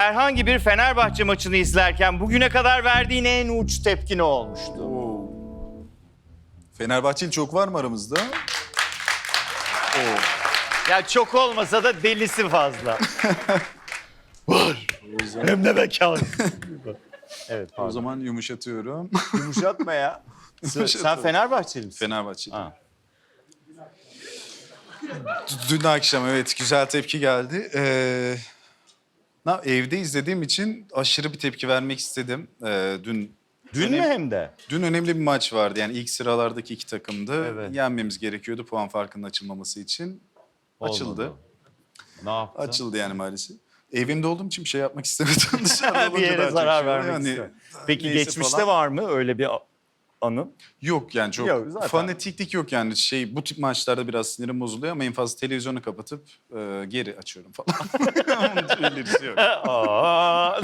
herhangi bir Fenerbahçe maçını izlerken bugüne kadar verdiğin en uç tepki ne olmuştu? Fenerbahçeli çok var mı aramızda? Ya çok olmasa da delisi fazla. Var. Hem de bekar. Evet O pardon. zaman yumuşatıyorum. Yumuşatma ya. Sen Yumuşatalım. Fenerbahçeli misin? Fenerbahçeli. Ha. Dün akşam evet güzel tepki geldi. Evde izlediğim için aşırı bir tepki vermek istedim. Dün mü hem de? Dün önemli bir maç vardı. Yani ilk sıralardaki iki takımdı. Evet. Yenmemiz gerekiyordu puan farkının açılmaması için. Açıldı. Olmadı. Ne yaptın? Açıldı yani maalesef. Evimde olduğum için bir şey yapmak istemedim. Dışarıda Bir olunca yere daha çok zarar şey oluyor. vermek Yani, istedim. Peki neyse geçmişte falan. var mı öyle bir anın? Yok yani çok Yok, zaten. fanatiklik yok yani bu tip maçlarda biraz sinirim bozuluyor ama en fazla televizyonu kapatıp geri açıyorum falan. Onun öyle bir şey yok. Aa.